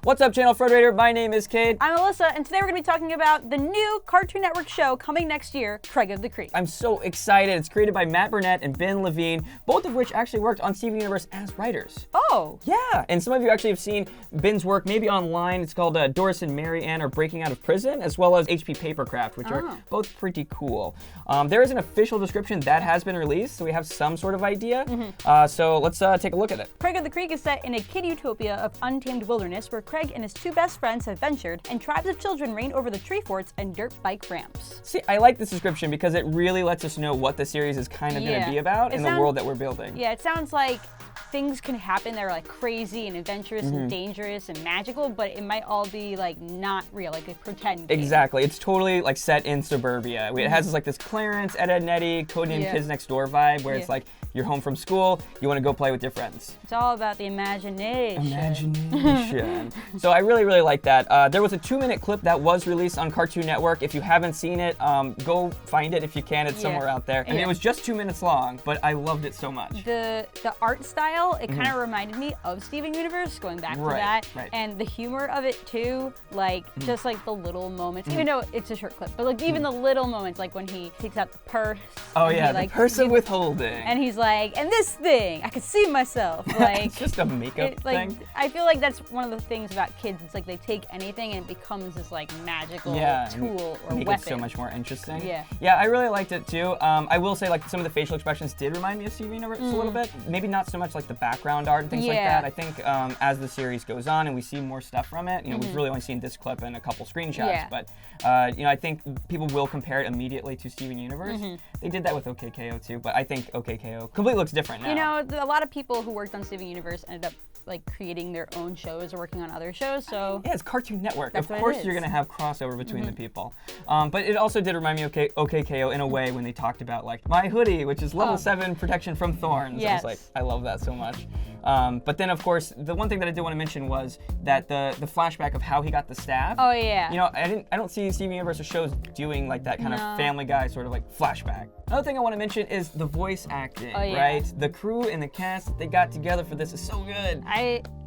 What's up, Channel Frederator? My name is Cade. I'm Alyssa, and today we're going to be talking about the new Cartoon Network show coming next year, Craig of the Creek. I'm so excited. It's created by Matt Burnett and Ben Levin, both of which actually worked on Steven Universe as writers. Oh. Yeah, and some of you actually have seen Ben's work maybe online. It's called Doris and Mary Ann Are Breaking Out of Prison, as well as HP Papercraft, which are both pretty cool. There is an official description that has been released, so we have some sort of idea. So let's take a look at it. Craig of the Creek is set in a kid utopia of untamed wilderness where Craig and his two best friends have ventured, and tribes of children reign over the tree forts and dirt bike ramps. See, I like this description because it really lets us know what the series is kind of going to be about in the world that we're building. Yeah, it sounds like things can happen that are like crazy and adventurous and dangerous and magical, but it might all be like not real, like a pretend game. Exactly. It's totally like set in suburbia. It has this Clarence, Ed, Ed and Eddie, Codenamed Kids Next Door vibe where it's like you're home from school, you want to go play with your friends. It's all about the imagination. So I really, really like that. There was a 2-minute clip that was released on Cartoon Network. If you haven't seen it, go find it if you can. It's somewhere out there. I mean, it was just 2 minutes long, but I loved it so much. The art style, it kind of reminded me of Steven Universe, going back to that. And the humor of it too, like just like the little moments, even though it's a short clip, but like even the little moments, like when he takes out the purse. Oh yeah, the purse of withholding. And he's like, and this thing, I could see myself. Like it's just a makeup thing. I feel like that's one of the things about kids. It's like they take anything and it becomes this like magical tool or make weapon. it so much more interesting. Yeah, I really liked it too. I will say like some of the facial expressions did remind me of Steven Universe a little bit. Maybe not so much like the background art and things like that. I think as the series goes on and we see more stuff from it, we've really only seen this clip and a couple screenshots, but I think people will compare it immediately to Steven Universe. They did that with OKKO too, but I think OKKO completely looks different now. A lot of people who worked on Steven Universe ended up like creating their own shows or working on other shows, so... Yeah, it's Cartoon Network. Of course you're gonna have crossover between the people. But it also did remind me of OKKO in a way when they talked about like, my hoodie, which is level 7 protection from thorns. I was like, I love that so much. But then of course, the one thing that I did want to mention was that the flashback of how he got the staff. Oh yeah. I don't see Steven Universe shows doing like that kind of Family Guy sort of like flashback. Another thing I want to mention is the voice acting, right? The crew and the cast that they got together for this is so good.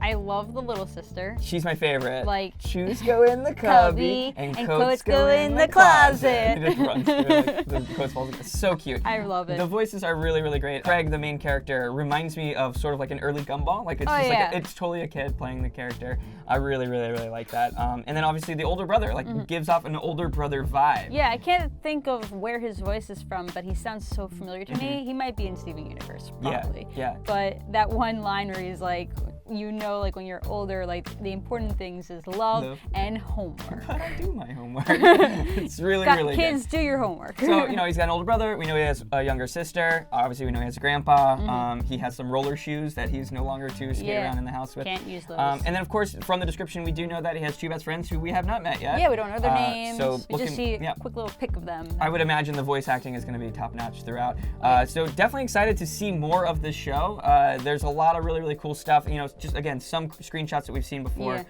I love the little sister. She's my favorite. Like, shoes go in the cubby and coats go in the closet. It just runs through like, the coats falls. It's so cute. I love it. The voices are really, really great. Craig, the main character, reminds me of sort of like an early Gumball. Like it's it's totally a kid playing the character. I really, really, really like that. And then obviously the older brother, like gives off an older brother vibe. Yeah, I can't think of where his voice is from, but he sounds so familiar to me. He might be in Steven Universe, probably. Yeah. But that one line where he's like, like when you're older, like the important things is love. And homework. But I do my homework. It's really, really good. Kids, do your homework. So, he's got an older brother. We know he has a younger sister. Obviously, we know he has a grandpa. He has some roller shoes that he's no longer to skate around in the house with. Can't use those. And then, of course, from the description, we do know that he has two best friends who we have not met yet. Yeah, we don't know their names. So we just see a quick little pic of them. I would imagine the voice acting is going to be top-notch throughout. So definitely excited to see more of this show. There's a lot of really, really cool stuff. Just, again, some screenshots that we've seen before.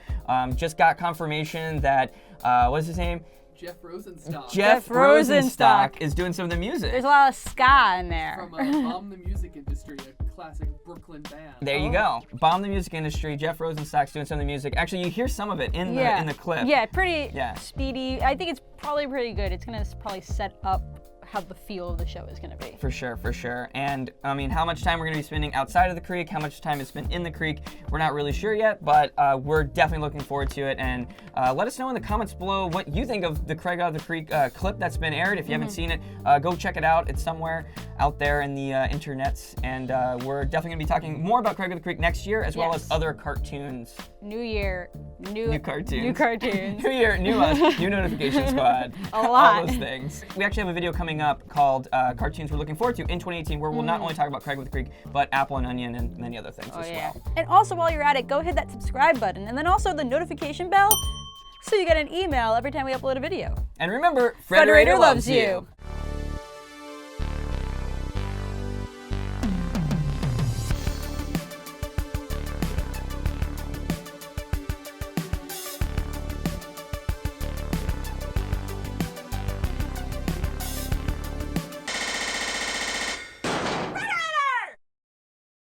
Just got confirmation that, what's his name? Jeff Rosenstock. Jeff Rosenstock is doing some of the music. There's a lot of ska in there. From Bomb the Music Industry, a classic Brooklyn band. There you go. Bomb the Music Industry. Jeff Rosenstock's doing some of the music. Actually, you hear some of it in the clip. Yeah, pretty speedy. I think it's probably pretty good. It's gonna probably set up how the feel of the show is going to be. For sure. And I mean, how much time we're going to be spending outside of the creek, how much time is spent in the creek, we're not really sure yet, but we're definitely looking forward to it. And let us know in the comments below what you think of the Craig of the Creek clip that's been aired. If you haven't seen it, go check it out. It's somewhere out there in the internets. And we're definitely going to be talking more about Craig of the Creek next year, as well as other cartoons. New year, new cartoons. New cartoons. New year, new us, new notification squad. A lot. All those things. We actually have a video coming up called Cartoons We're Looking Forward to in 2018, where we'll not only talk about Craig of the Creek, but Apple and Onion and many other things as well. And also, while you're at it, go hit that subscribe button and then also the notification bell so you get an email every time we upload a video. And remember, Frederator loves you.